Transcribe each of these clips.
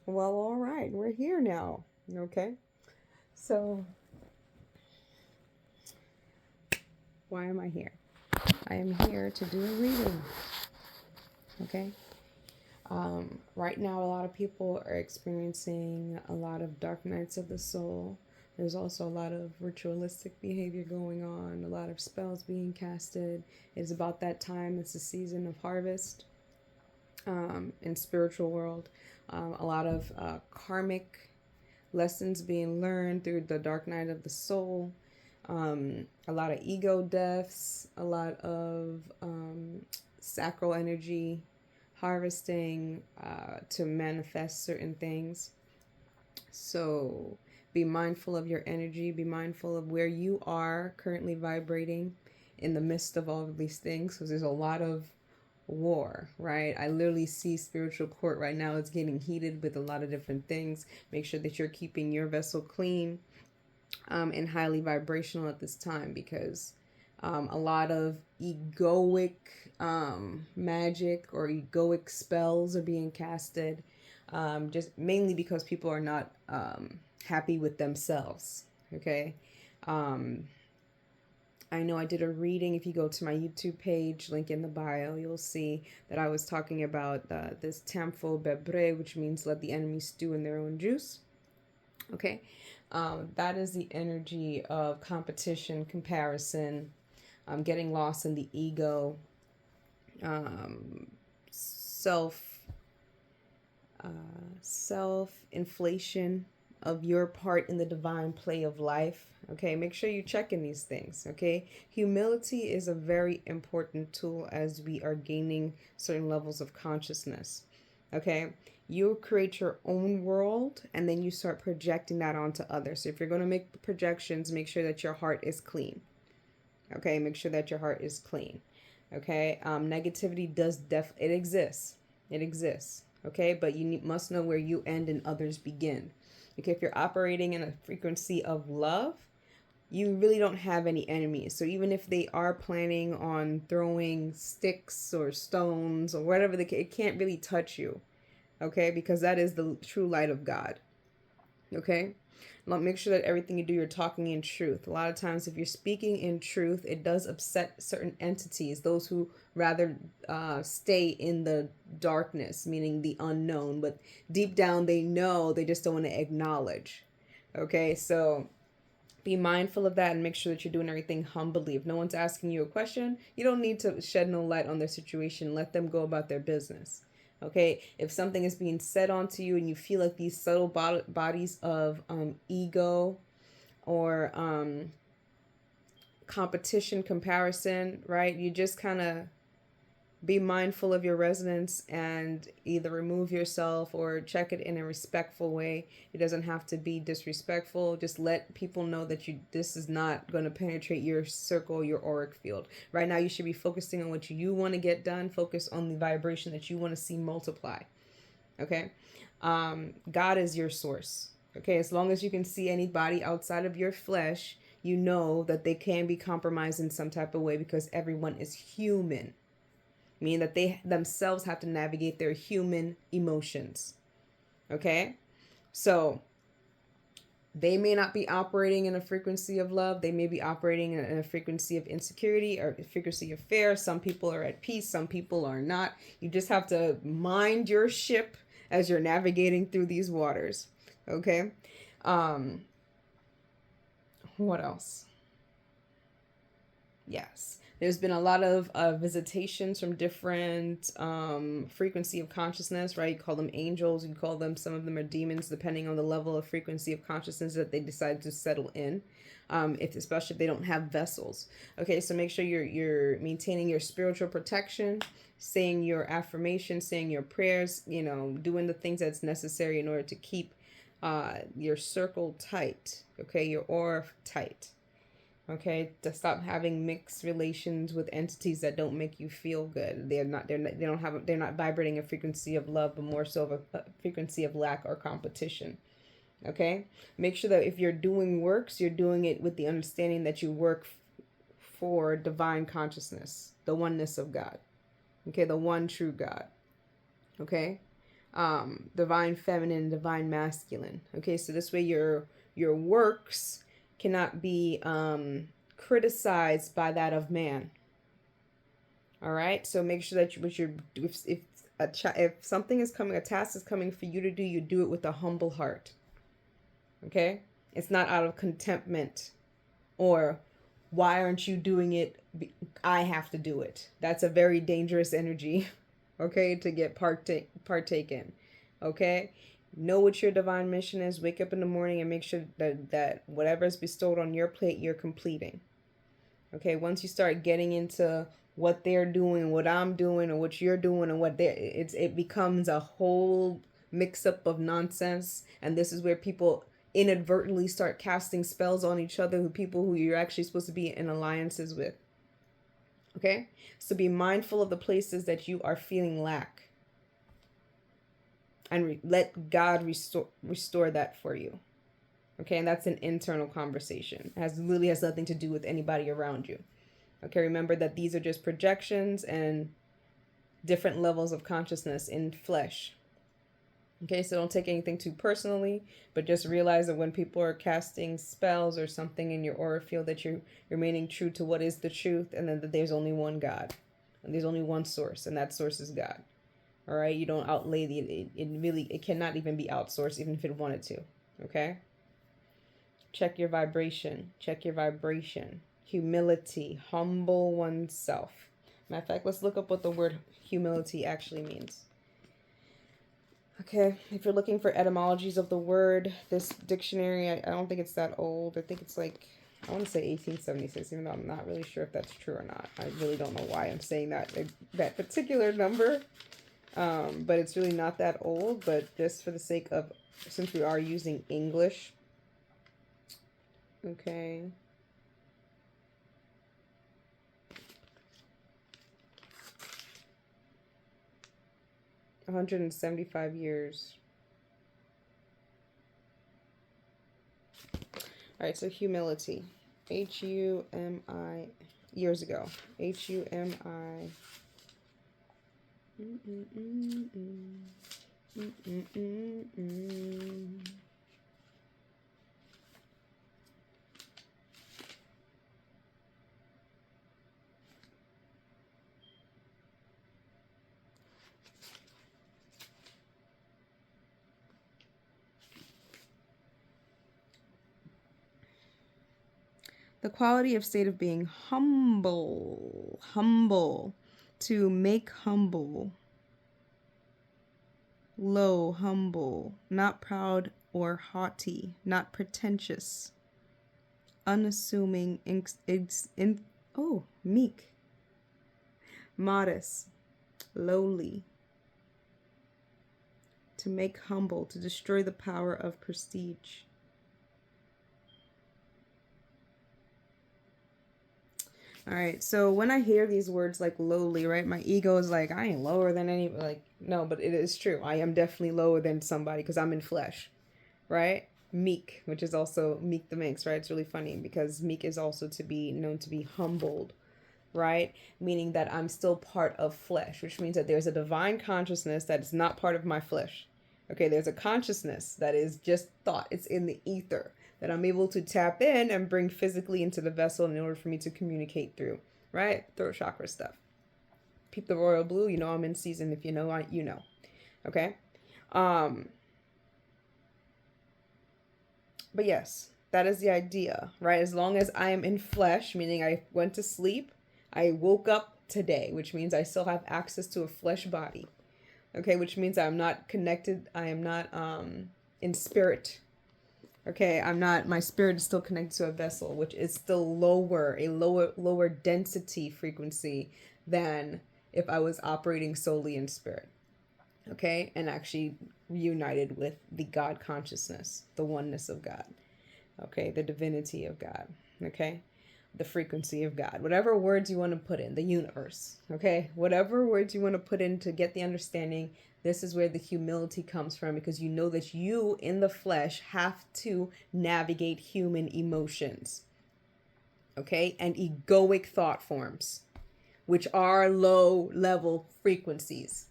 Well, all right, we're here now. Okay. So, why am I here? I am here to do a reading. Okay. Right now, a lot of people are experiencing a lot of dark nights of the soul. There's also a lot of ritualistic behavior going on, a lot of spells being casted. It's about that time. It's the season of harvest in spiritual world. A lot of karmic lessons being learned through the dark night of the soul. A lot of ego deaths, a lot of sacral energy harvesting to manifest certain things. So be mindful of your energy, be mindful of where you are currently vibrating in the midst of all of these things, because there's a lot of war, right? I literally see spiritual court right now. It's getting heated with a lot of different things. Make sure that you're keeping your vessel clean and highly vibrational at this time, because a lot of egoic magic or egoic spells are being casted, just mainly because people are not happy with themselves. Okay. Um, I know I did a reading. If you go to my YouTube page, link in the bio, you'll see that I was talking about this Tempo Bebre, which means let the enemy stew in their own juice. Okay. That is the energy of competition, comparison, getting lost in the ego, um, self uh, self inflation of your part in the divine play of life. Okay, make sure you check in these things. Okay, humility is a very important tool as we are gaining certain levels of consciousness. Okay, you create your own world and then you start projecting that onto others. So if you're going to make projections, make sure that your heart is clean. Okay, make sure that your heart is clean. Okay, negativity it exists. It exists. Okay, but you must know where you end and others begin. Okay, if you're operating in a frequency of love, you really don't have any enemies. So even if they are planning on throwing sticks or stones or whatever, it can't really touch you. Okay, because that is the true light of God. Okay, make sure that everything you do, you're talking in truth. A lot of times, if you're speaking in truth, it does upset certain entities, those who rather stay in the darkness, meaning the unknown, but deep down they know, they just don't want to acknowledge. Okay, so be mindful of that and make sure that you're doing everything humbly. If no one's asking you a question, you don't need to shed no light on their situation. Let them go about their business. Okay, if something is being said onto you and you feel like these subtle bodies of ego or competition, comparison, right? You just kind of be mindful of your resonance and either remove yourself or check it in a respectful way. It doesn't have to be disrespectful. Just let people know that this is not going to penetrate your circle, your auric field. Right now you should be focusing on what you want to get done. Focus on the vibration that you want to see multiply. Okay. God is your source. Okay, as long as you can see anybody outside of your flesh, you know that they can be compromised in some type of way, because everyone is human, meaning that they themselves have to navigate their human emotions. Okay? So they may not be operating in a frequency of love. They may be operating in a frequency of insecurity or a frequency of fear. Some people are at peace, some people are not. You just have to mind your ship as you're navigating through these waters. Okay? What else? Yes. There's been a lot of visitations from different frequency of consciousness, right? You call them angels, you call them, some of them are demons, depending on the level of frequency of consciousness that they decide to settle in. Especially if they don't have vessels. Okay, so make sure you're maintaining your spiritual protection, saying your affirmations, saying your prayers, doing the things that's necessary in order to keep your circle tight, okay, your aura tight. Okay, to stop having mixed relations with entities that don't make you feel good. They're not vibrating a frequency of love, but more so of a frequency of lack or competition. Okay, make sure that if you're doing works, you're doing it with the understanding that you work for divine consciousness, the oneness of God. Okay, the one true God. Okay, divine feminine, divine masculine. Okay, so this way your works cannot be criticized by that of man. All right, so make sure that if something is coming, a task is coming for you to do, you do it with a humble heart. Okay, it's not out of contentment or why aren't you doing it? I have to do it. That's a very dangerous energy. Okay, to get partake in. Okay, know what your divine mission is. Wake up in the morning and make sure that whatever is bestowed on your plate, you're completing. Okay, once you start getting into what they're doing, what I'm doing, or what you're doing, and it becomes a whole mix up of nonsense. And this is where people inadvertently start casting spells on each other, people who you're actually supposed to be in alliances with. Okay, so be mindful of the places that you are feeling lack, and let God restore that for you. Okay, and that's an internal conversation. It really has nothing to do with anybody around you. Okay, remember that these are just projections and different levels of consciousness in flesh. Okay, so don't take anything too personally, but just realize that when people are casting spells or something in your aura field, that you're remaining true to what is the truth, and then that there's only one God, and there's only one source, and that source is God. All right, you don't outlay it cannot even be outsourced, even if it wanted to. Okay, check your vibration. Check your vibration. Humility, humble oneself. Matter of fact, let's look up what the word humility actually means. Okay, if you're looking for etymologies of the word, this dictionary, I don't think it's that old. I think it's like, I want to say 1876, even though I'm not really sure if that's true or not. I really don't know why I'm saying that particular number. But it's really not that old, but just for the sake of, since we are using English. Okay. $175 years. All right, so humility. H-U-M-I, years ago. H-U-M-I. The quality of state of being humble, to make humble, low, humble, not proud or haughty, not pretentious, unassuming, meek, modest, lowly, to make humble, to destroy the power of prestige. All right, so when I hear these words like lowly, right, my ego is like, I ain't lower than any, like, no, but it is true. I am definitely lower than somebody because I'm in flesh, right? Meek, which is also Meek the Minx, right? It's really funny because meek is also to be known to be humbled, right? Meaning that I'm still part of flesh, which means that there's a divine consciousness that is not part of my flesh. Okay, there's a consciousness that is just thought. It's in the ether that I'm able to tap in and bring physically into the vessel in order for me to communicate through, right? Throat chakra stuff. Peep the royal blue, you know I'm in season. If you know, you know. Okay? But yes, that is the idea, right? As long as I am in flesh, meaning I went to sleep, I woke up today, which means I still have access to a flesh body. Okay, which means I'm not connected, I am not in spirit. Okay, my spirit is still connected to a vessel, which is still a lower density frequency than if I was operating solely in spirit. Okay, and actually reunited with the God consciousness, the oneness of God. Okay, the divinity of God. Okay, the frequency of God. Whatever words you want to put in, the universe. Okay, whatever words you want to put in to get the understanding. This is where the humility comes from, because you know that you in the flesh have to navigate human emotions, okay, and egoic thought forms, which are low level frequencies.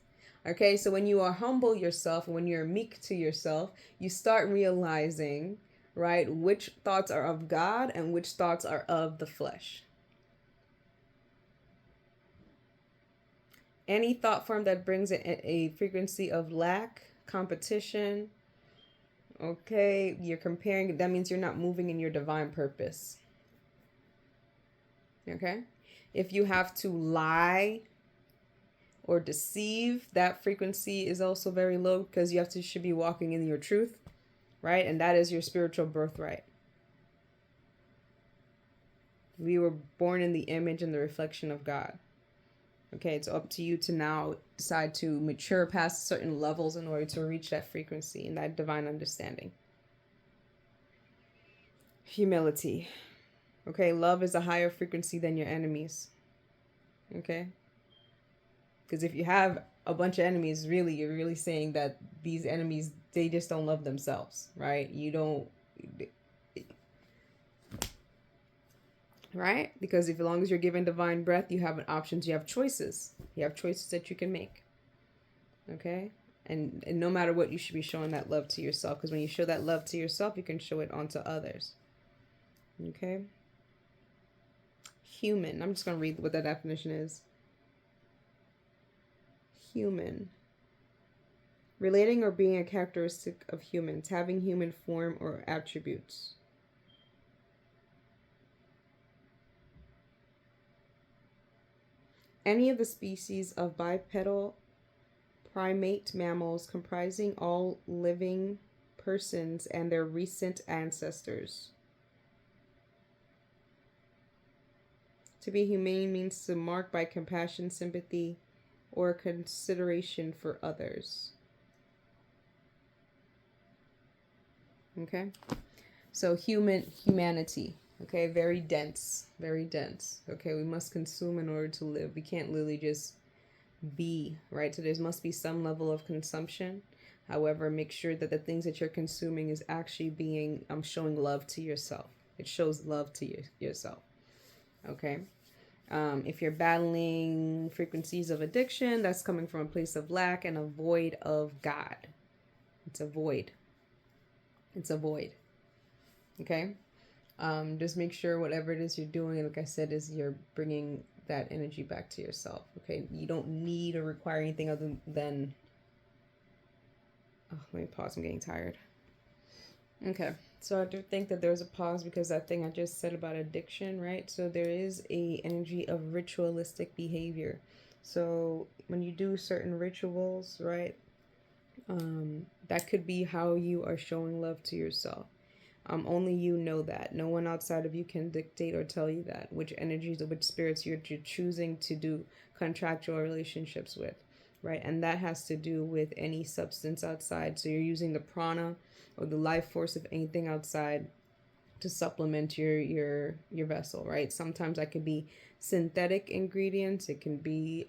Okay, so when you are humble yourself, when you're meek to yourself, you start realizing, right, which thoughts are of God and which thoughts are of the flesh. Any thought form that brings a frequency of lack, competition, okay, you're comparing, that means you're not moving in your divine purpose. Okay? If you have to lie or deceive, that frequency is also very low because should be walking in your truth, right? And that is your spiritual birthright. We were born in the image and the reflection of God. Okay, it's up to you to now decide to mature past certain levels in order to reach that frequency and that divine understanding. Humility. Okay, love is a higher frequency than your enemies. Okay? Because if you have a bunch of enemies, really, you're really saying that these enemies, they just don't love themselves, right? You don't, right? Because as long as you're given divine breath, you have options, you have choices. You have choices that you can make. Okay? And no matter what, you should be showing that love to yourself. Because when you show that love to yourself, you can show it onto others. Okay? Human. I'm just going to read what that definition is. Human. Relating or being a characteristic of humans, having human form or attributes. Any of the species of bipedal primate mammals comprising all living persons and their recent ancestors. To be humane means to mark by compassion, sympathy, or consideration for others. Okay? So humanity. Okay, very dense. Very dense. Okay, we must consume in order to live. We can't literally just be, right? So there must be some level of consumption. However, make sure that the things that you're consuming is actually being showing love to yourself. It shows love to yourself. Okay? If you're battling frequencies of addiction, that's coming from a place of lack and a void of God. It's a void. It's a void. Okay? Just make sure whatever it is you're doing, like I said, is you're bringing that energy back to yourself. Okay? You don't need or require anything other than... Oh, let me pause. I'm getting tired. Okay. So I do think that there's a pause because that thing I just said about addiction, right? So there is a energy of ritualistic behavior. So when you do certain rituals, right, that could be how you are showing love to yourself. Only you know that. No one outside of you can dictate or tell you that, which energies or which spirits you're choosing to do contractual relationships with, right? And that has to do with any substance outside. So you're using the prana or the life force of anything outside to supplement your vessel, right? Sometimes that could be synthetic ingredients. It can be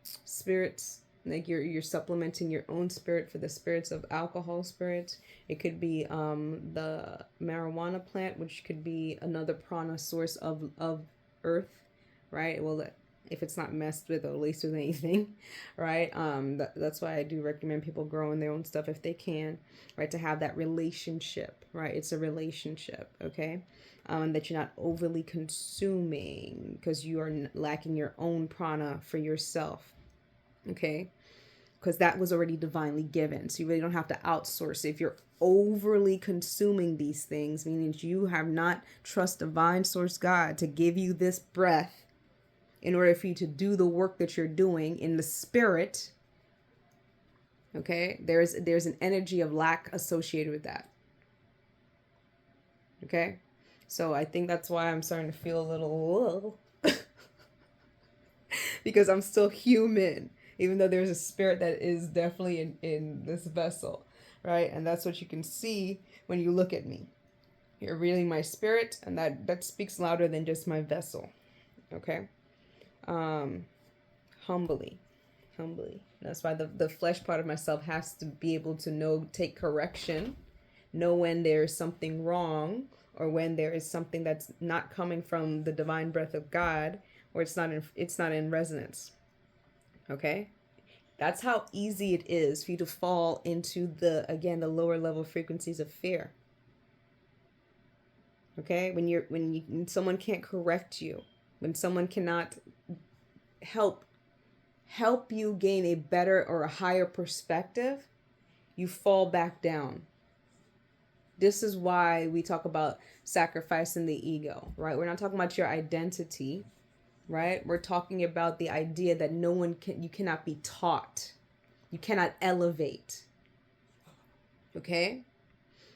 spirits, like you're supplementing your own spirit for the spirits of alcohol spirits. It could be the marijuana plant, which could be another prana source of earth, right? Well, if it's not messed with or laced with anything, right? That's why I do recommend people growing their own stuff if they can, right? To have that relationship, right? It's a relationship, okay? That you're not overly consuming because you are lacking your own prana for yourself, okay? Because that was already divinely given. So you really don't have to outsource. If you're overly consuming these things, meaning you have not trust divine source God to give you this breath in order for you to do the work that you're doing in the spirit, okay? There's an energy of lack associated with that. Okay? So I think that's why I'm starting to feel a little because I'm still human, even though there's a spirit that is definitely in this vessel, right? And that's what you can see when you look at me. You're really my spirit, and that speaks louder than just my vessel. Okay? Humbly. That's why the flesh part of myself has to be able to take correction, know when there's something wrong, or when there is something that's not coming from the divine breath of God, or it's not in resonance. Okay? That's how easy it is for you to fall into the lower level frequencies of fear. Okay? When someone can't correct you, when someone cannot help you gain a better or a higher perspective, you fall back down. This is why we talk about sacrificing the ego, right? We're not talking about your identity, right? We're talking about the idea that you cannot be taught. You cannot elevate. Okay?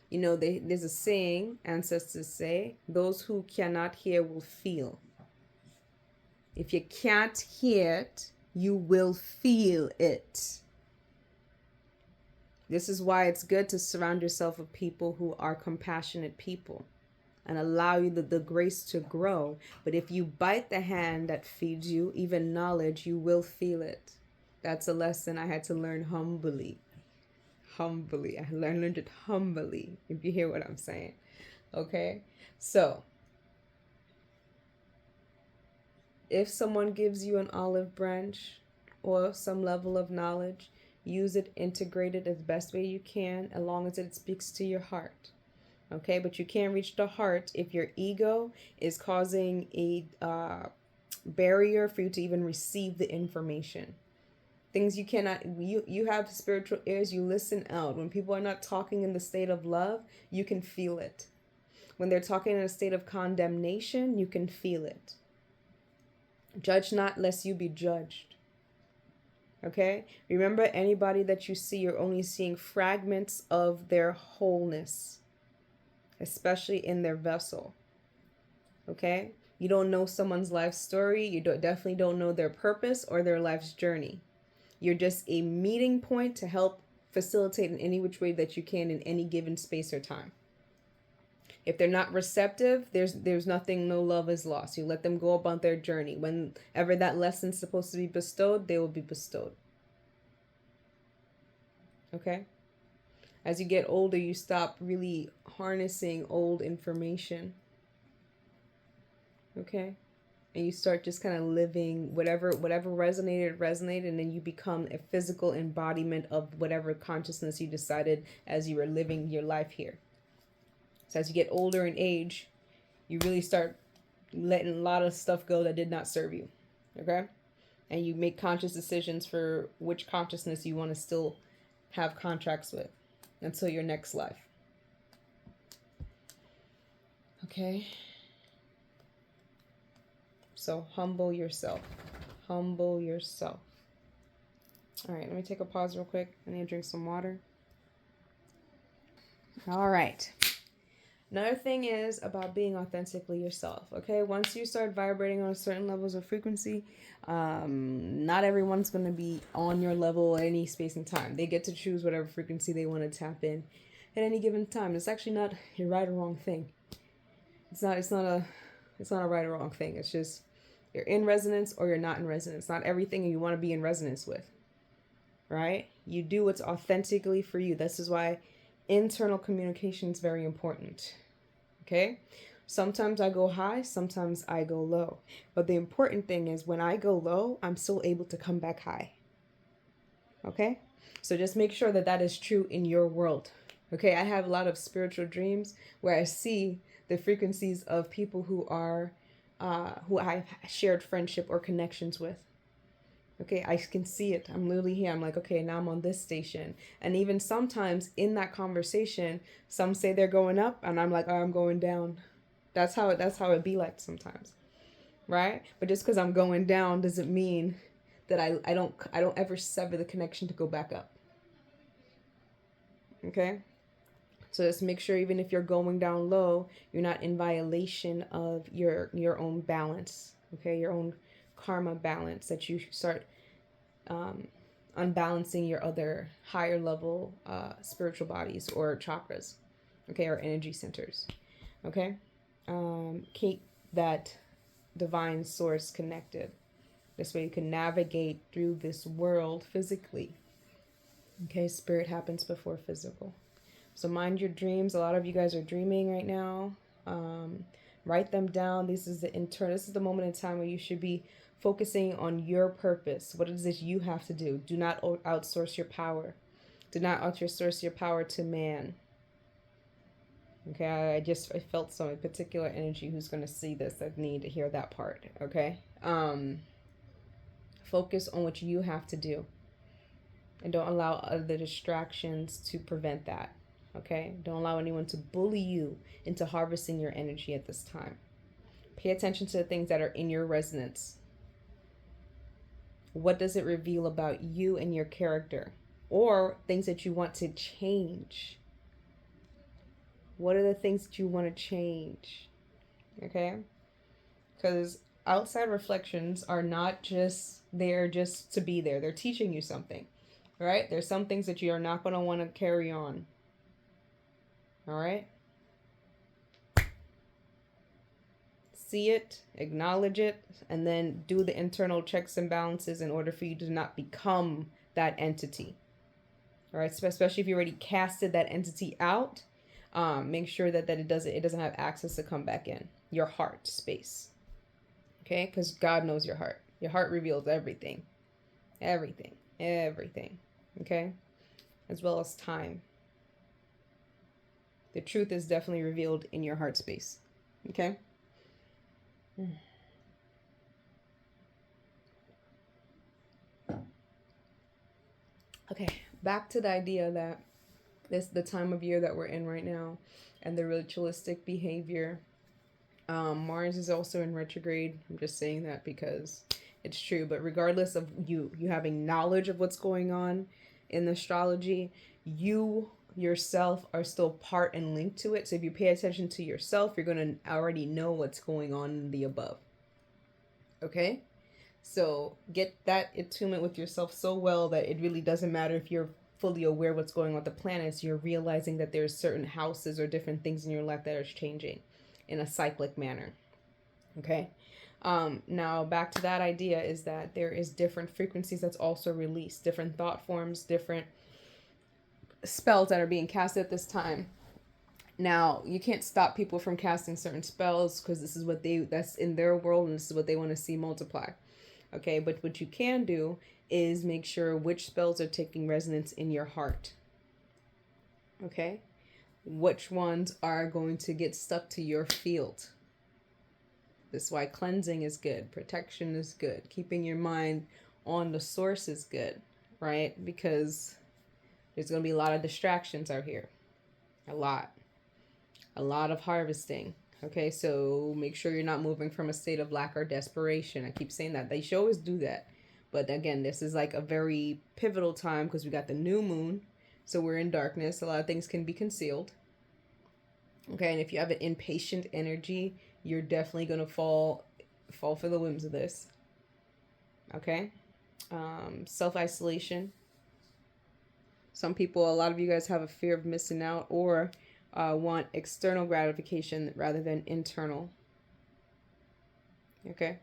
You know, there's a saying, ancestors say, those who cannot hear will feel. If you can't hear it, you will feel it. This is why it's good to surround yourself with people who are compassionate people and allow you the grace to grow. But if you bite the hand that feeds you, even knowledge, you will feel it. That's a lesson I had to learn humbly. Humbly. I learned it humbly, if you hear what I'm saying. Okay? So, if someone gives you an olive branch or some level of knowledge, use it, integrate it as best way you can, as long as it speaks to your heart. Okay? But you can't reach the heart if your ego is causing a barrier for you to even receive the information. Things you cannot, you have spiritual ears, you listen out. When people are not talking in the state of love, you can feel it. When they're talking in a state of condemnation, you can feel it. Judge not lest you be judged. Okay? Remember, anybody that you see, you're only seeing fragments of their wholeness, especially in their vessel. Okay? You don't know someone's life story. You definitely don't know their purpose or their life's journey. You're just a meeting point to help facilitate in any which way that you can in any given space or time. If they're not receptive, there's nothing, no love is lost. You let them go about their journey. Whenever that lesson's supposed to be bestowed, they will be bestowed. Okay? As you get older, you stop really harnessing old information. Okay? And you start just kind of living whatever resonated, and then you become a physical embodiment of whatever consciousness you decided as you were living your life here. So as you get older in age, you really start letting a lot of stuff go that did not serve you. Okay? And you make conscious decisions for which consciousness you want to still have contracts with until your next life. Okay? So humble yourself. Humble yourself. All right, let me take a pause real quick. I need to drink some water. All right. Another thing is about being authentically yourself, okay? Once you start vibrating on certain levels of frequency, not everyone's going to be on your level at any space and time. They get to choose whatever frequency they want to tap in at any given time. It's actually not a right or wrong thing. It's not a right or wrong thing. It's just you're in resonance or you're not in resonance. Not everything you want to be in resonance with, right? You do what's authentically for you. This is why internal communication is very important. Okay? Sometimes I go high, sometimes I go low. But the important thing is when I go low, I'm still able to come back high. Okay? So just make sure that that is true in your world. Okay? I have a lot of spiritual dreams where I see the frequencies of people who I've shared friendship or connections with. Okay, I can see it. I'm literally here. I'm like, okay, now I'm on this station. And even sometimes in that conversation, some say they're going up and I'm like, oh, I'm going down. That's how it be like sometimes. Right? But just because I'm going down doesn't mean that I don't ever sever the connection to go back up. Okay? So just make sure even if you're going down low, you're not in violation of your own balance. Okay? Your own karma balance, that you start unbalancing your other higher level spiritual bodies or chakras, okay, or energy centers. Okay? Keep that divine source connected. This way you can navigate through this world physically. Okay? Spirit happens before physical. So mind your dreams. A lot of you guys are dreaming right now. Write them down. This is the moment in time where you should be Focusing on your purpose. What is it you have to do? Do not outsource your power. Do not outsource your power to man. Okay, I felt some particular energy who's going to see this that need to hear that part. Okay, focus on what you have to do, and don't allow other distractions to prevent that. Okay, don't allow anyone to bully you into harvesting your energy at this time. Pay attention to the things that are in your resonance. What does it reveal about you and your character, or things that you want to change? What are the things that you want to change? Okay? Because outside reflections are not just there just to be there. They're teaching you something, right? There's some things that you are not going to want to carry on. All right? See it, acknowledge it, and then do the internal checks and balances in order for you to not become that entity. All right? So especially if you already casted that entity out, make sure that it doesn't have access to come back in your heart space. Okay, because God knows your heart. Your heart reveals everything, everything. Okay, as well as time. The truth is definitely revealed in your heart space. Okay. Okay, back to the idea that the time of year that we're in right now, and the ritualistic behavior. Mars is also in retrograde. I'm just saying that because it's true. But regardless of you having knowledge of what's going on in the astrology, you yourself are still part and linked to it. So if you pay attention to yourself, you're going to already know what's going on in the above. Okay? So get that attunement with yourself so well that it really doesn't matter if you're fully aware what's going on with the planets. You're realizing that there's certain houses or different things in your life that are changing in a cyclic manner. Okay. Now back to that idea is that there is different frequencies that's also released, different thought forms, different spells that are being cast at this time. Now you can't stop people from casting certain spells because this is what that's in their world, and this is what they want to see multiply. Okay, but what you can do is make sure which spells are taking resonance in your heart. Okay, which ones are going to get stuck to your field. This is why cleansing is good, protection is good, keeping your mind on the source is good, right? Because there's going to be a lot of distractions out here. A lot of harvesting. Okay, so make sure you're not moving from a state of lack or desperation. I keep saying that. They should always do that. But again, this is like a very pivotal time because we got the new moon. So we're in darkness. A lot of things can be concealed. Okay, and if you have an impatient energy, you're definitely going to fall for the whims of this. Okay? Self-isolation. Some people, a lot of you guys have a fear of missing out or want external gratification rather than internal. Okay?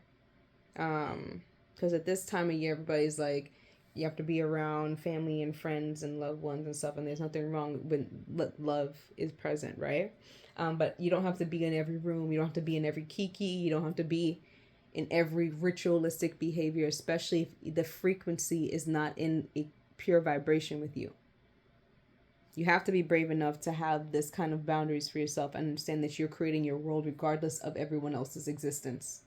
Because at this time of year, everybody's like, you have to be around family and friends and loved ones and stuff, and there's nothing wrong when love is present, right? But you don't have to be in every room. You don't have to be in every kiki. You don't have to be in every ritualistic behavior, especially if the frequency is not in a pure vibration with you. You have to be brave enough to have this kind of boundaries for yourself and understand that you're creating your world regardless of everyone else's existence.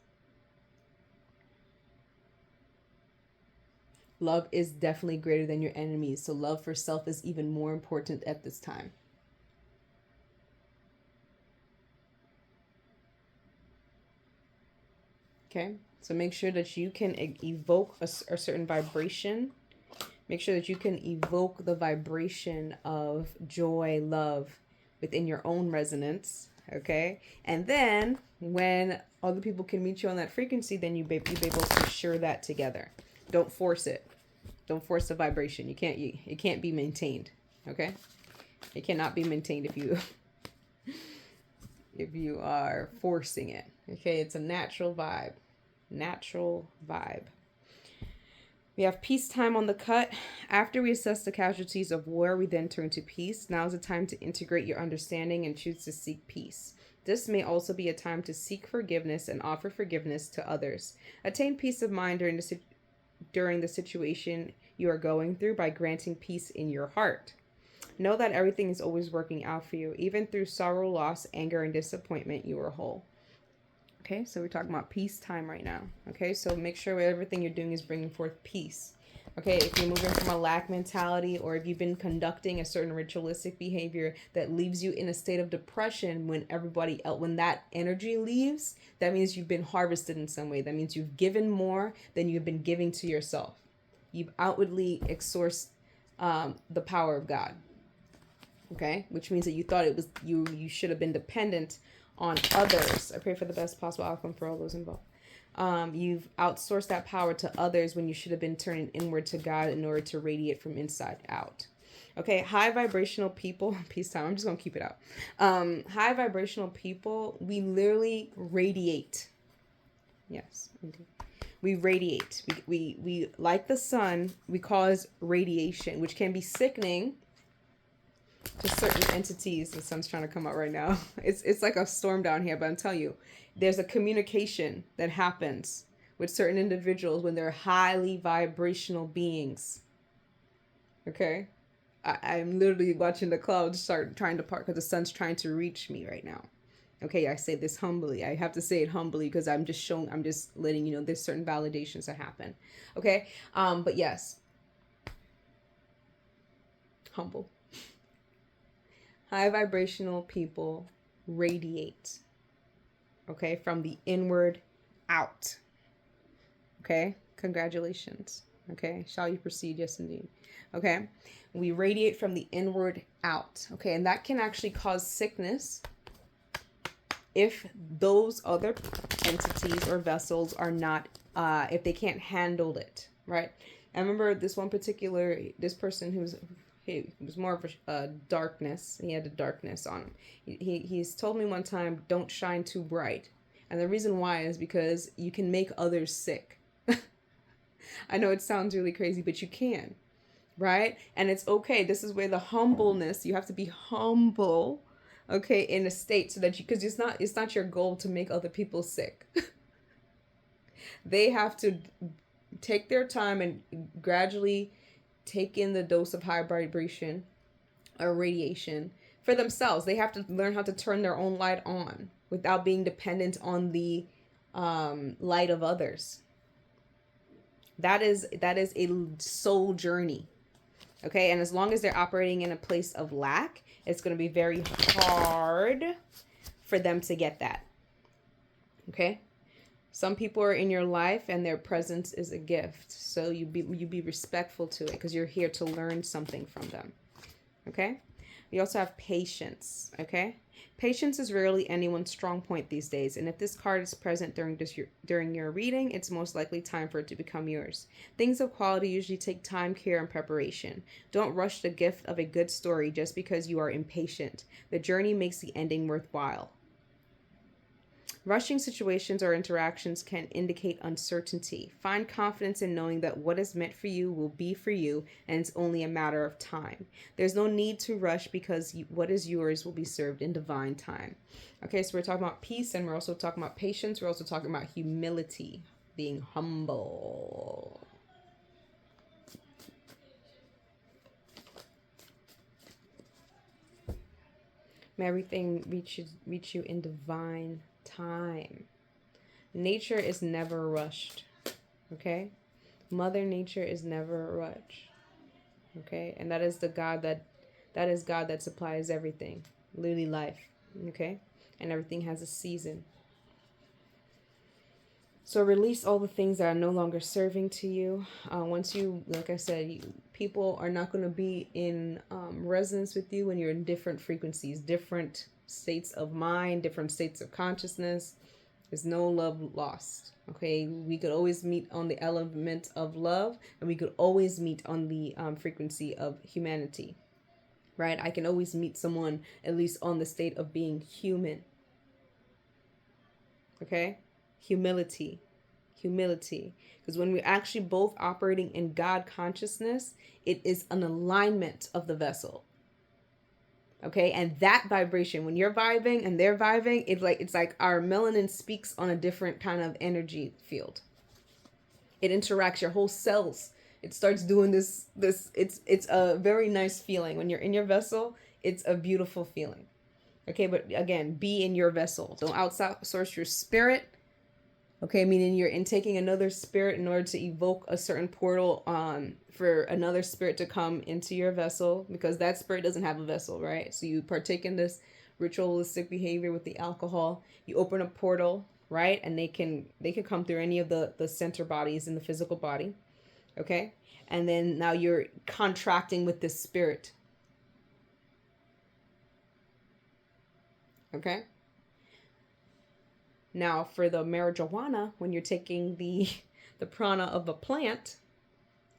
Love is definitely greater than your enemies, so love for self is even more important at this time. Okay, so make sure that you can evoke a certain vibration. Make sure that you can evoke the vibration of joy, love within your own resonance. Okay, and then when other people can meet you on that frequency, then you'll be able to share that together. Don't force it. Don't force the vibration. It can't be maintained. Okay, it cannot be maintained if you are forcing it. Okay, it's a natural vibe. Natural vibe. We have peacetime on the cut. After we assess the casualties of war, we then turn to peace. Now is the time to integrate your understanding and choose to seek peace. This may also be a time to seek forgiveness and offer forgiveness to others. Attain peace of mind during the situation you are going through by granting peace in your heart. Know that everything is always working out for you. Even through sorrow, loss, anger, and disappointment, you are whole. Okay, so we're talking about peacetime right now. Okay, so make sure everything you're doing is bringing forth peace. Okay, if you're moving from a lack mentality, or if you've been conducting a certain ritualistic behavior that leaves you in a state of depression when everybody else, when that energy leaves, that means you've been harvested in some way. That means you've given more than you've been giving to yourself. You've outwardly exorcised the power of God. Okay, which means that you thought it was you should have been dependent on others. I pray for the best possible outcome for all those involved. You've outsourced that power to others when you should have been turning inward to God in order to radiate from inside out. Okay, high vibrational people, peacetime, I'm just gonna keep it out. High vibrational people, we literally radiate. Yes, indeed. We radiate. We like the sun, we cause radiation, which can be sickening to certain entities. The sun's trying to come out right now. It's like a storm down here, but I'm telling you, there's a communication that happens with certain individuals when they're highly vibrational beings. Okay? I'm literally watching the clouds start trying to part because the sun's trying to reach me right now. Okay, I say this humbly. I have to say it humbly because I'm just letting you know there's certain validations that happen. Okay? But yes. Humble. High vibrational people radiate, okay, from the inward out. Okay, congratulations. Okay, shall you proceed? Yes, indeed. Okay, we radiate from the inward out. Okay, and that can actually cause sickness if those other entities or vessels are not, if they can't handle it, right? I remember this person he was more of a darkness. He had a darkness on him. He's told me one time, don't shine too bright. And the reason why is because you can make others sick. I know it sounds really crazy, but you can, right? And it's okay. This is where the humbleness, you have to be humble, okay, in a state so that because it's not your goal to make other people sick. They have to take their time and gradually take in the dose of high vibration or radiation for themselves. They have to learn how to turn their own light on without being dependent on the light of others. That is a soul journey. Okay, and as long as they're operating in a place of lack, it's going to be very hard for them to get that. Okay? Some people are in your life and their presence is a gift. So you be respectful to it because you're here to learn something from them. Okay? We also have patience. Okay? Patience is rarely anyone's strong point these days, and if this card is present during your reading, it's most likely time for it to become yours. Things of quality usually take time, care, and preparation. Don't rush the gift of a good story just because you are impatient. The journey makes the ending worthwhile. Rushing situations or interactions can indicate uncertainty. Find confidence in knowing that what is meant for you will be for you, and it's only a matter of time. There's no need to rush because what is yours will be served in divine time. Okay, so we're talking about peace, and we're also talking about patience. We're also talking about humility, being humble. May everything reach you in divine time. Nature is never rushed. Okay? Mother Nature is never rushed. Okay? And that is God that supplies everything. Literally life. Okay? And everything has a season. So release all the things that are no longer serving to you. Once you, like I said, people are not going to be in resonance with you when you're in different frequencies, different states of mind, different states of consciousness. There's no love lost. Okay, we could always meet on the element of love, and we could always meet on the frequency of humanity. Right? I can always meet someone at least on the state of being human. Okay? Humility. Humility. Because when we're actually both operating in God consciousness, it is an alignment of the vessel. Okay, and that vibration, when you're vibing and they're vibing, it's like our melanin speaks on a different kind of energy field. It interacts your whole cells. It starts doing this it's a very nice feeling when you're in your vessel. It's a beautiful feeling. Okay, but again, be in your vessel. Don't outsource your spirit. Okay, meaning you're taking another spirit in order to evoke a certain portal for another spirit to come into your vessel, because that spirit doesn't have a vessel, right? So you partake in this ritualistic behavior with the alcohol. You open a portal, right? And they can come through any of the center bodies in the physical body. Okay? And then now you're contracting with this spirit. Okay? Now, for the marijuana, when you're taking the prana of a plant,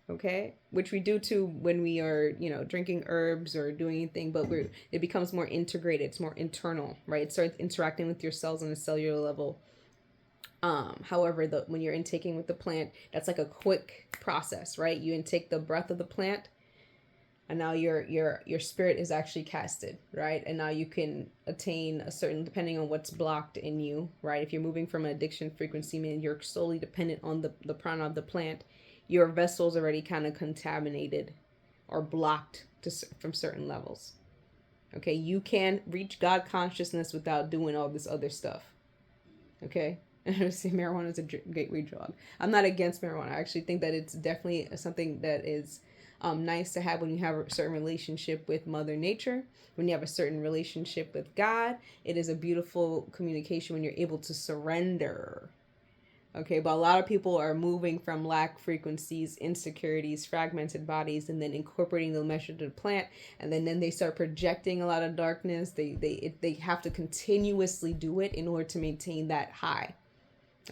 okay, which we do too when we are, drinking herbs or doing anything, but it becomes more integrated. It's more internal, right? It starts interacting with your cells on a cellular level. However, when you're intaking with the plant, that's like a quick process, right? You intake the breath of the plant, and now your spirit is actually casted, right? And now you can attain a certain, depending on what's blocked in you, right? If you're moving from an addiction frequency, meaning you're solely dependent on the prana of the plant, your vessel's already kind of contaminated or blocked from certain levels. Okay, you can reach God consciousness without doing all this other stuff. Okay, and see, marijuana is a gateway drug. I'm not against marijuana. I actually think that it's definitely something that is nice to have when you have a certain relationship with Mother Nature, when you have a certain relationship with God. It is a beautiful communication when you're able to surrender. Okay, but a lot of people are moving from lack frequencies, insecurities, fragmented bodies, and then incorporating the message of the plant, and then they start projecting a lot of darkness. They have to continuously do it in order to maintain that high.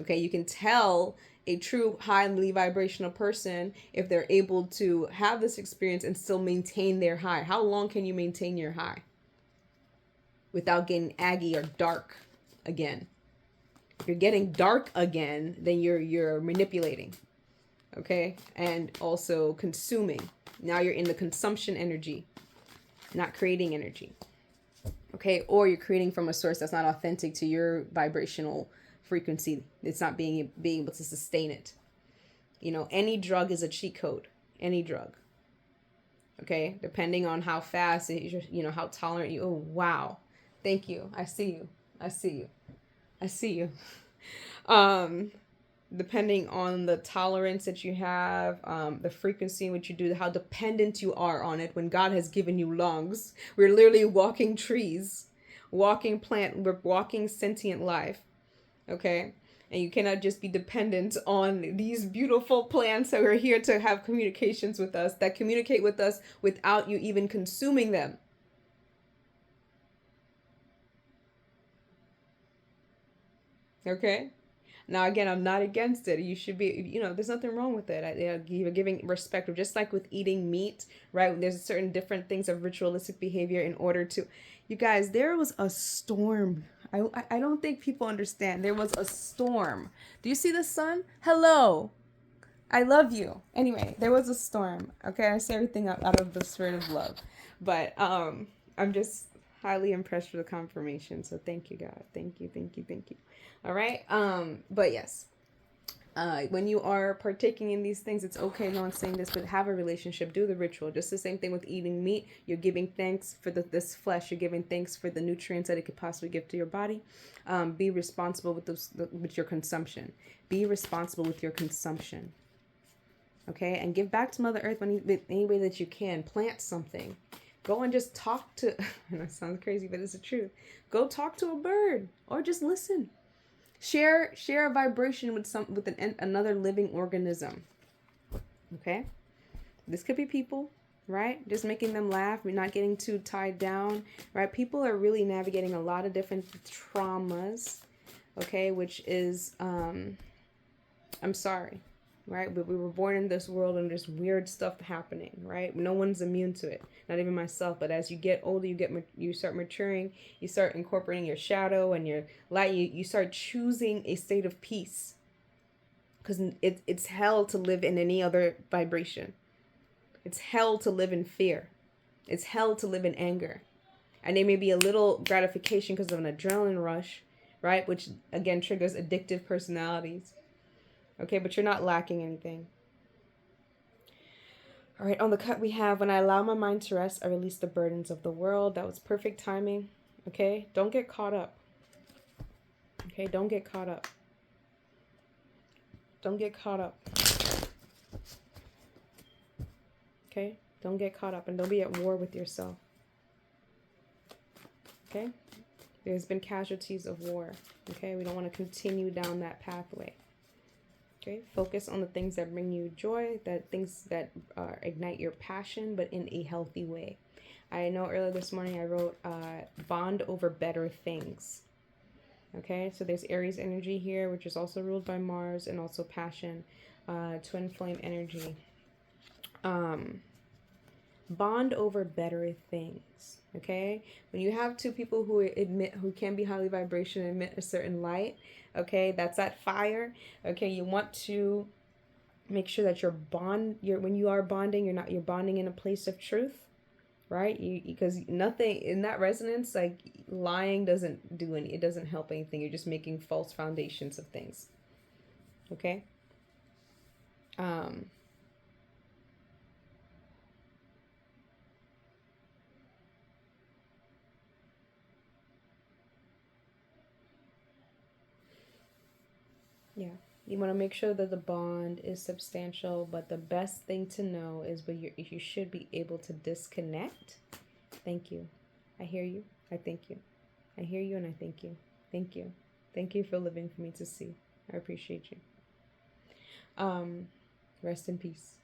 Okay, you can tell a true highly vibrational person if they're able to have this experience and still maintain their high. How long can you maintain your high without getting aggy or dark again? If you're getting dark again, then you're manipulating, okay? And also consuming. Now you're in the consumption energy, not creating energy, okay? Or you're creating from a source that's not authentic to your vibrational frequency. It's not being able to sustain it. Any drug is a cheat code. Any drug. Okay, depending on how fast how tolerant you. Oh wow, thank you. I see you. Depending on the tolerance that you have, the frequency in which you do, how dependent you are on it. When God has given you lungs, we're literally walking trees, walking plant. We're walking sentient life. Okay, and you cannot just be dependent on these beautiful plants that are here to have communications with us, that communicate with us without you even consuming them. Okay, now again, I'm not against it. You should be, there's nothing wrong with it. You're giving respect, just like with eating meat, right? There's certain different things of ritualistic behavior in order to, you guys, there was a storm. I don't think people understand. There was a storm. Do you see the sun? Hello. I love you. Anyway, there was a storm. Okay, I say everything out of the spirit of love. But I'm just highly impressed with the confirmation. So thank you, God. Thank you. All right. But yes. When you are partaking in these things, it's okay. No one's saying this, but have a relationship. Do the ritual. Just the same thing with eating meat. You're giving thanks for this flesh. You're giving thanks for the nutrients that it could possibly give to your body. Be responsible with your consumption. Be responsible with your consumption. Okay, and give back to Mother Earth any way that you can. Plant something. Go and just talk to. And that sounds crazy, but it's the truth. Go talk to a bird, or just listen. Share a vibration with another living organism. Okay, this could be people, right? Just making them laugh. We're not getting too tied down, right? People are really navigating a lot of different traumas. Okay, which is I'm sorry. Right, but we were born in this world and there's weird stuff happening, right? No one's immune to it, not even myself. But as you get older, you start maturing, you start incorporating your shadow and your light. You start choosing a state of peace. Because it's hell to live in any other vibration. It's hell to live in fear. It's hell to live in anger. And there may be a little gratification because of an adrenaline rush, right? Which again triggers addictive personalities. Okay, but you're not lacking anything. All right, on the cut we have, when I allow my mind to rest, I release the burdens of the world. That was perfect timing. Okay, don't get caught up. Okay, don't get caught up. Don't get caught up. Okay, don't get caught up and don't be at war with yourself. Okay, there's been casualties of war. Okay, we don't want to continue down that pathway. Okay, focus on the things that bring you joy, that things that ignite your passion, but in a healthy way. I know earlier this morning I wrote bond over better things. Okay, so there's Aries energy here, which is also ruled by Mars, and also passion, twin flame energy. Bond over better things. Okay, when you have two people who can be highly vibrational, emit a certain light, okay, that's that fire. Okay, you want to make sure that when you are bonding, you're bonding in a place of truth, right? Because nothing in that resonance, like lying doesn't it doesn't help anything. You're just making false foundations of things. Okay. Yeah. You want to make sure that the bond is substantial, but the best thing to know is when you should be able to disconnect. Thank you. I hear you. I thank you. I hear you and I thank you. Thank you. Thank you for living for me to see. I appreciate you. Rest in peace.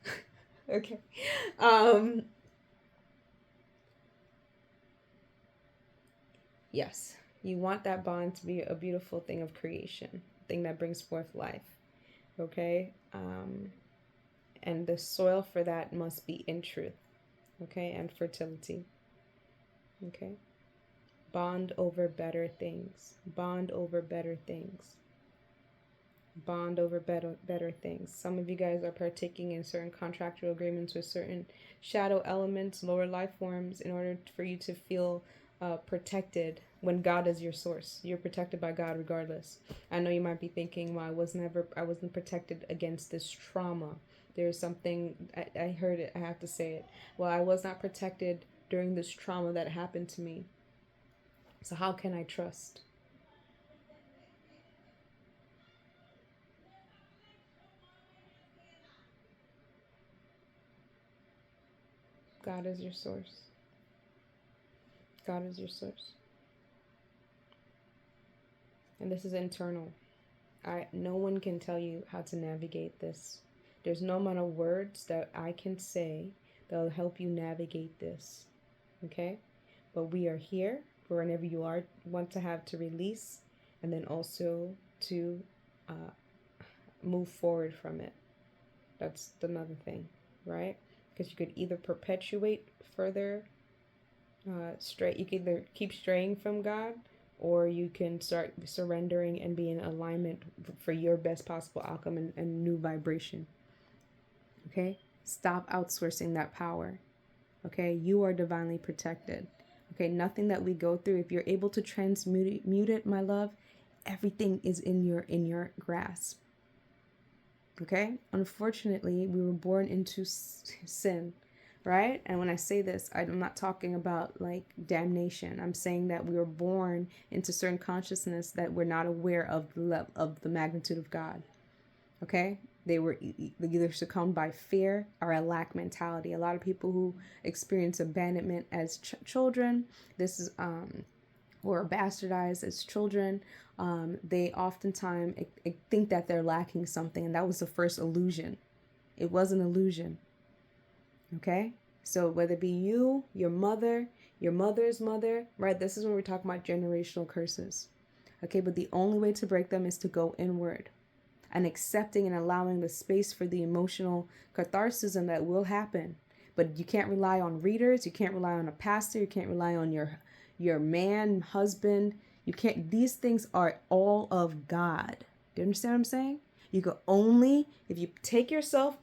Okay. Yes. You want that bond to be a beautiful thing of creation, thing that brings forth life. Okay? And the soil for that must be in truth. Okay? And fertility. Okay? Bond over better things. Bond over better things. Bond over better things. Some of you guys are partaking in certain contractual agreements with certain shadow elements, lower life forms, in order for you to feel protected when God is your source. You're protected by God regardless. I know you might be thinking, well, I wasn't protected against this trauma. There's something, I heard it, I have to say it. Well, I was not protected during this trauma that happened to me. So how can I trust? God is your source. God is your source. And this is internal. No one can tell you how to navigate this. There's no amount of words that I can say that'll help you navigate this. Okay? But we are here for whenever you want to have to release, and then also to move forward from it. That's another thing, right? Because you could either perpetuate further you can either keep straying from God, or you can start surrendering and be in alignment for your best possible outcome and new vibration. Okay? Stop outsourcing that power. Okay? You are divinely protected. Okay? Nothing that we go through, if you're able to transmute it, my love, everything is in your grasp. Okay? Unfortunately, we were born into sin. Right? And when I say this, I'm not talking about like damnation. I'm saying that we were born into certain consciousness that we're not aware of the magnitude of God. Okay? They were either succumbed by fear or a lack mentality. A lot of people who experience abandonment as children, this is or bastardized as children, they oftentimes think that they're lacking something, and that was the first illusion. It was an illusion. Okay, so whether it be you, your mother's mother, right? This is when we're talking about generational curses. Okay, but the only way to break them is to go inward and accepting and allowing the space for the emotional catharsis that will happen. But you can't rely on readers. You can't rely on a pastor. You can't rely on your man, husband. You can't. These things are all of God. Do you understand what I'm saying? You can only, if you take yourself,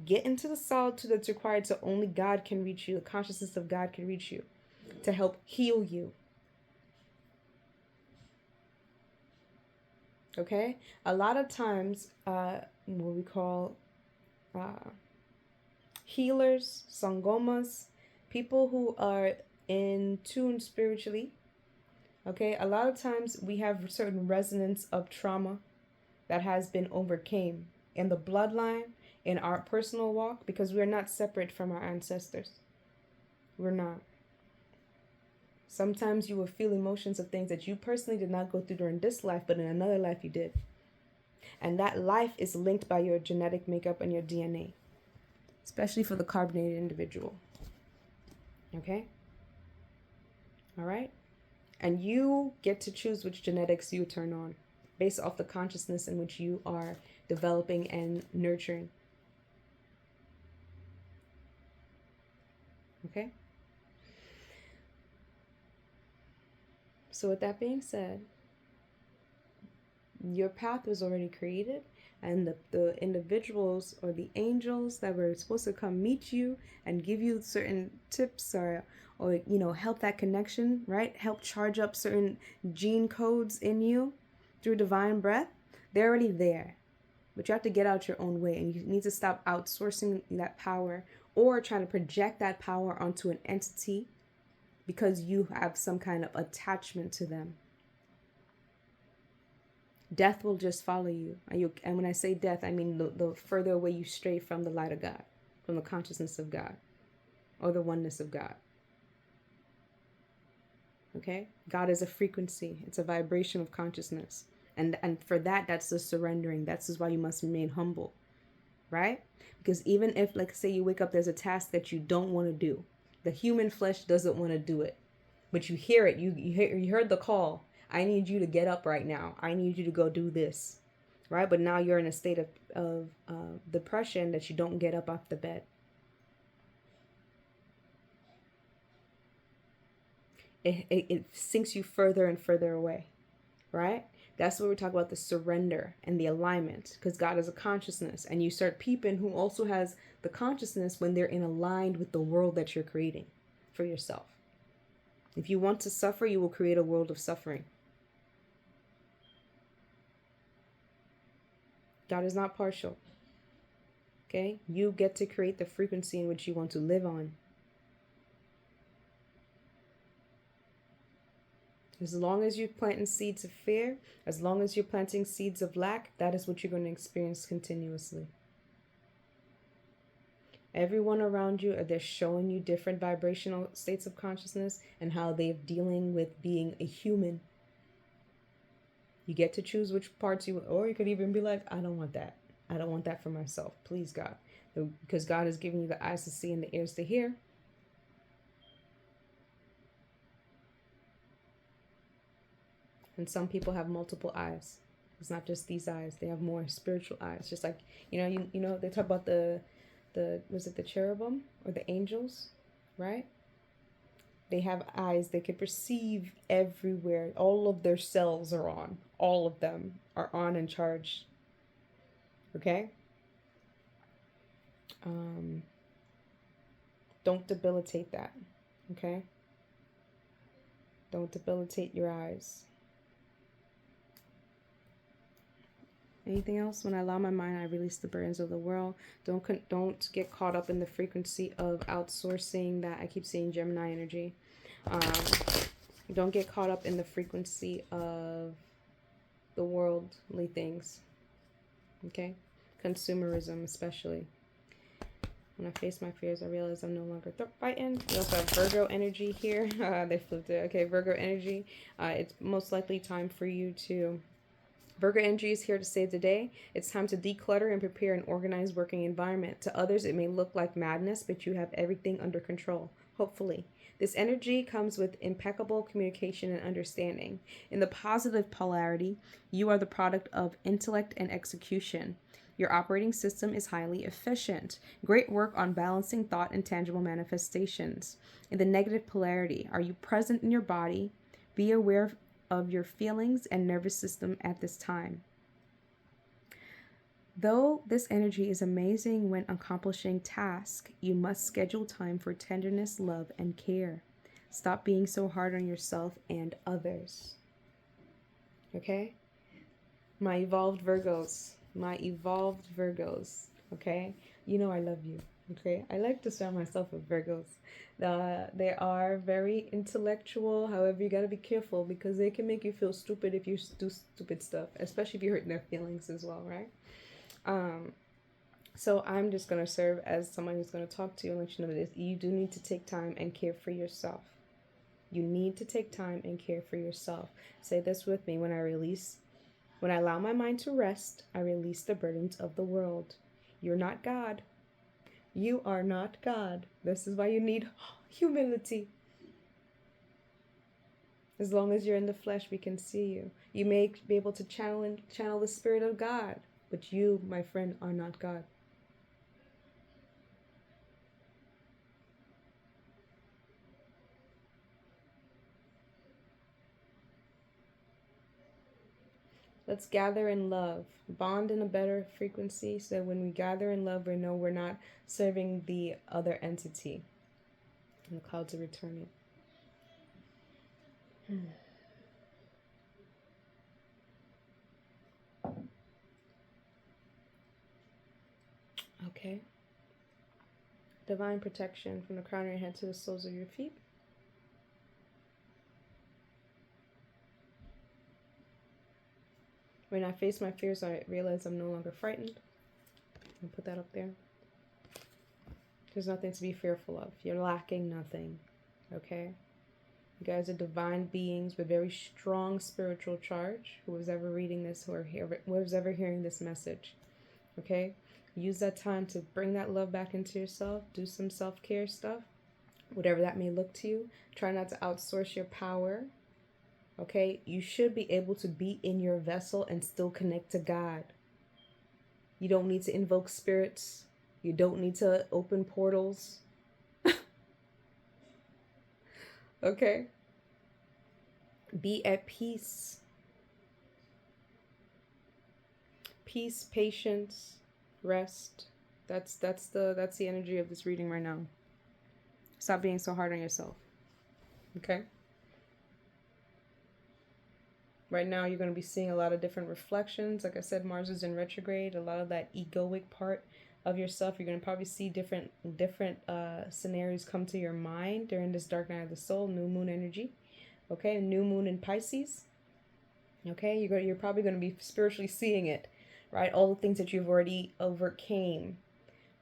get into the solitude that's required, so only God can reach you. The consciousness of God can reach you to help heal you. Okay? A lot of times, what we call healers, sangomas, people who are in tune spiritually. Okay? A lot of times we have certain resonance of trauma that has been overcame in the bloodline, in our personal walk, because we're not separate from our ancestors. We're not. Sometimes you will feel emotions of things that you personally did not go through during this life, but in another life you did. And that life is linked by your genetic makeup and your DNA, especially for the carbonated individual. Okay? All right? And you get to choose which genetics you turn on based off the consciousness in which you are developing and nurturing. Okay? So with that being said, your path was already created, and the individuals or the angels that were supposed to come meet you and give you certain tips or help that connection, right? Help charge up certain gene codes in you through divine breath. They're already there. But you have to get out your own way, and you need to stop outsourcing that power or trying to project that power onto an entity because you have some kind of attachment to them. Death will just follow you. And when I say death, I mean the further away you stray from the light of God, from the consciousness of God, or the oneness of God. Okay? God is a frequency. It's a vibration of consciousness. And for that's the surrendering. That's why you must remain humble. Right? Because even if, like, say you wake up, there's a task that you don't want to do. The human flesh doesn't want to do it. But you hear it. You heard the call. I need you to get up right now. I need you to go do this. Right? But now you're in a state of depression that you don't get up off the bed. It sinks you further and further away. Right? That's where we talk about the surrender and the alignment, because God is a consciousness, and you start peeping who also has the consciousness when they're in aligned with the world that you're creating for yourself. If you want to suffer, you will create a world of suffering. God is not partial. Okay? You get to create the frequency in which you want to live on. As long as you're planting seeds of fear, as long as you're planting seeds of lack, that is what you're going to experience continuously. Everyone around you, they're showing you different vibrational states of consciousness and how they're dealing with being a human. You get to choose which parts or you could even be like, I don't want that. I don't want that for myself. Please, God. Because God has given you the eyes to see and the ears to hear. And some people have multiple eyes. It's not just these eyes. They have more spiritual eyes. Just like, you know, they talk about was it the cherubim or the angels, right? They have eyes. They can perceive everywhere. All of their cells are on. All of them are on and charged. Okay? Don't debilitate that. Okay? Don't debilitate your eyes. Anything else? When I allow my mind, I release the burdens of the world. Don't get caught up in the frequency of outsourcing that. I keep saying Gemini energy. Don't get caught up in the frequency of the worldly things. Okay? Consumerism, especially. When I face my fears, I realize I'm no longer fighting. We also have Virgo energy here. They flipped it. Okay, Virgo energy. It's most likely time for you to... Virgo energy is here to save the day. It's time to declutter and prepare an organized working environment. To others, it may look like madness, but you have everything under control, hopefully. This energy comes with impeccable communication and understanding. In the positive polarity, you are the product of intellect and execution. Your operating system is highly efficient. Great work on balancing thought and tangible manifestations. In the negative polarity, are you present in your body? Be aware of your feelings and nervous system at this time. Though this energy is amazing when accomplishing tasks, you must schedule time for tenderness, love, and care. Stop being so hard on yourself and others. Okay? My evolved Virgos. Okay? You know I love you. Okay? I like to surround myself with Virgos. They are very intellectual. However, you got to be careful because they can make you feel stupid if you do stupid stuff, especially if you hurt their feelings as well, right? So I'm just going to serve as someone who's going to talk to you and let you know this. You do need to take time and care for yourself. You need to take time and care for yourself. Say this with me. When I allow my mind to rest, I release the burdens of the world. You're not God. You are not God. This is why you need humility. As long as you're in the flesh, we can see you. You may be able to channel the Spirit of God, but you, my friend, are not God. Let's gather in love, bond in a better frequency so that when we gather in love, we know we're not serving the other entity. And the clouds are returning. Okay. Divine protection from the crown of your head to the soles of your feet. When I face my fears, I realize I'm no longer frightened. I'll put that up there. There's nothing to be fearful of. You're lacking nothing. Okay? You guys are divine beings with very strong spiritual charge. Who was ever reading this or who was ever hearing this message. Okay? Use that time to bring that love back into yourself. Do some self-care stuff. Whatever that may look to you. Try not to outsource your power. Okay? You should be able to be in your vessel and still connect to God. You don't need to invoke spirits. You don't need to open portals. Okay? Be at peace. Peace, patience, rest. That's the energy of this reading right now. Stop being so hard on yourself. Okay? Right now, you're going to be seeing a lot of different reflections. Like I said, Mars is in retrograde. A lot of that egoic part of yourself. You're going to probably see different scenarios come to your mind during this dark night of the soul, new moon energy. Okay, new moon in Pisces. Okay, you're probably going to be spiritually seeing it, right? All the things that you've already overcame,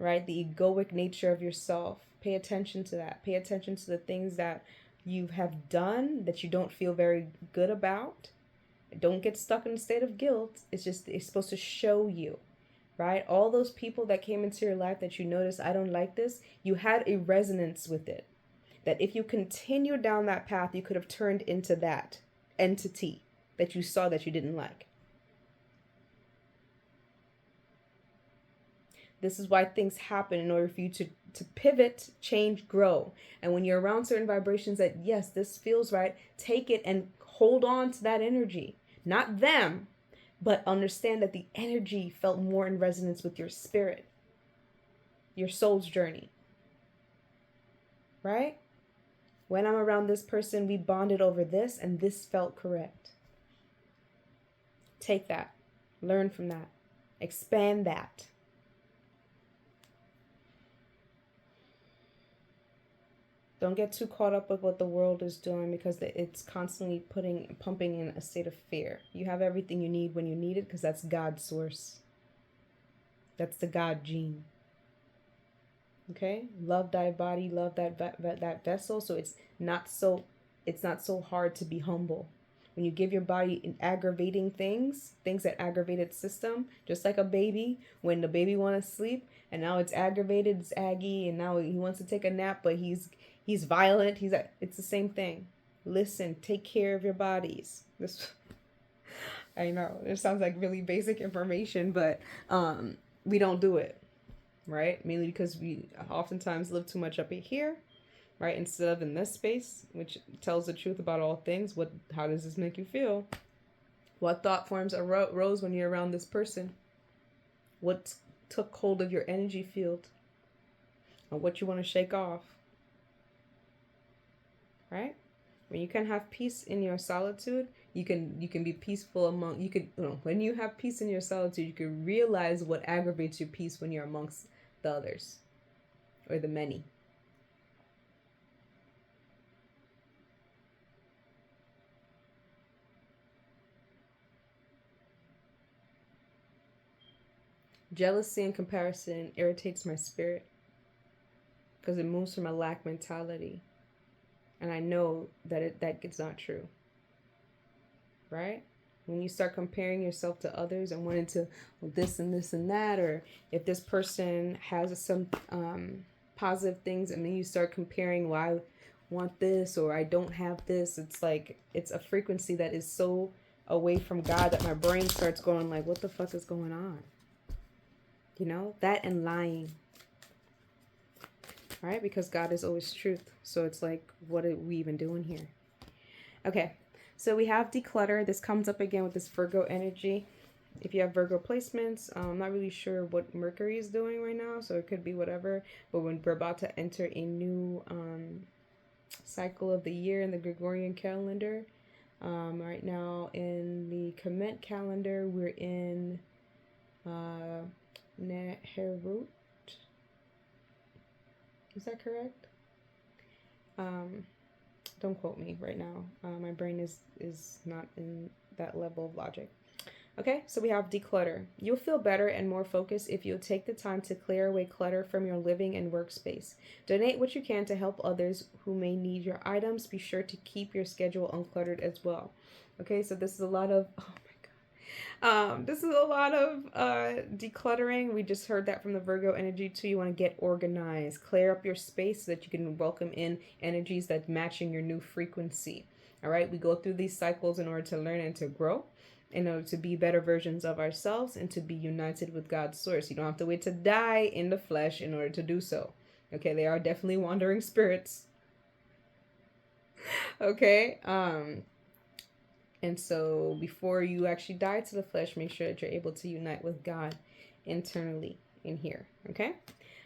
right? The egoic nature of yourself. Pay attention to that. Pay attention to the things that you have done that you don't feel very good about. Don't get stuck in a state of guilt. It's supposed to show you, right? All those people that came into your life that you noticed, I don't like this, you had a resonance with it. That if you continue down that path, you could have turned into that entity that you saw that you didn't like. This is why things happen in order for you to pivot, change, grow. And when you're around certain vibrations that, yes, this feels right, take it and hold on to that energy. Not them, but understand that the energy felt more in resonance with your spirit, your soul's journey. Right? When I'm around this person, we bonded over this and this felt correct. Take that. Learn from that. Expand that. Don't get too caught up with what the world is doing because it's constantly pumping in a state of fear. You have everything you need when you need it because that's God's source. That's the God gene. Okay? Love thy body, love that vessel. So it's not so hard to be humble. When you give your body aggravating things that aggravate its system, just like a baby, when the baby wants to sleep and now it's aggravated, it's aggy, and now he wants to take a nap, but he's violent. It's the same thing. Listen, take care of your bodies. I know it sounds like really basic information, but we don't do it, right? Mainly because we oftentimes live too much up here, right? Instead of in this space, which tells the truth about all things. How does this make you feel? What thought forms arose when you're around this person? what took hold of your energy field, or what you want to shake off. Right? When you can have peace in your solitude, you can be peaceful among when you have peace in your solitude, you can realize what aggravates your peace when you're amongst the others or the many. Jealousy and comparison irritates my spirit because it moves from a lack mentality. And I know that it's not true. Right? When you start comparing yourself to others and wanting to this and this and that, or if this person has some positive things, and then you start comparing, well, I want this or I don't have this. It's like, it's a frequency that is so away from God that my brain starts going like, what the fuck is going on? You know, that and lying. Right? Because God is always truth. So it's like, what are we even doing here? Okay. So we have declutter. This comes up again with this Virgo energy. If you have Virgo placements, I'm not really sure what Mercury is doing right now, so it could be whatever. But when we're about to enter a new cycle of the year in the Gregorian calendar, right now in the Kemet calendar, we're in Nehirut. Is that correct? Don't quote me right now. My brain is not in that level of logic. Okay, so we have declutter. You'll feel better and more focused if you'll take the time to clear away clutter from your living and workspace. Donate what you can to help others who may need your items. Be sure to keep your schedule uncluttered as well. Okay, so this is a lot of, oh my God. This is a lot of decluttering. We just heard that from the Virgo energy too. You want to get organized, clear up your space so that you can welcome in energies that matching your new frequency. All right, we go through these cycles in order to learn and to grow, in order to be better versions of ourselves and to be united with God's source. You don't have to wait to die in the flesh in order to do so. Okay, they are definitely wandering spirits. Okay, and so before you actually die to the flesh, make sure that you're able to unite with God internally in here. Okay?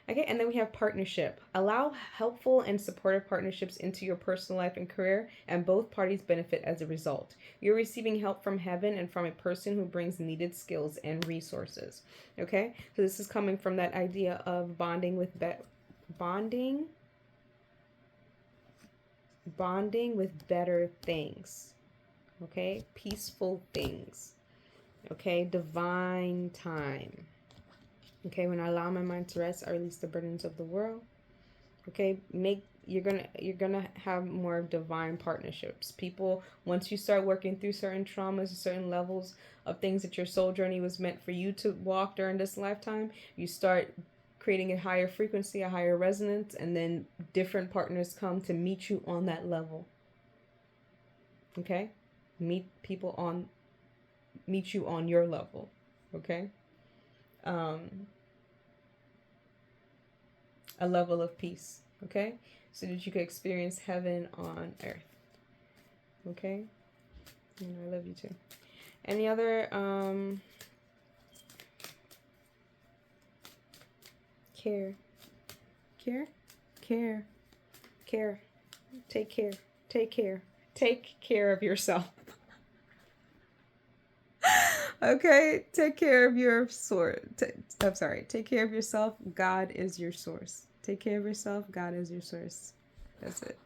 Okay, and then we have partnership. Allow helpful and supportive partnerships into your personal life and career, and both parties benefit as a result. You're receiving help from heaven and from a person who brings needed skills and resources. Okay? So this is coming from that idea of bonding with bonding with better things. Okay? Peaceful things. Okay? Divine time. Okay, when I allow my mind to rest, I release the burdens of the world. Okay, you're gonna have more divine partnerships. People, once you start working through certain traumas, certain levels of things that your soul journey was meant for you to walk during this lifetime, you start creating a higher frequency, a higher resonance, and then different partners come to meet you on that level. Okay, meet you on your level. Okay. A level of peace, okay? So that you can experience heaven on earth, okay? And I love you too. Any other care. Take care of yourself. Okay, take care of your source. Take care of yourself. God is your source. Take care of yourself. God is your source. That's it.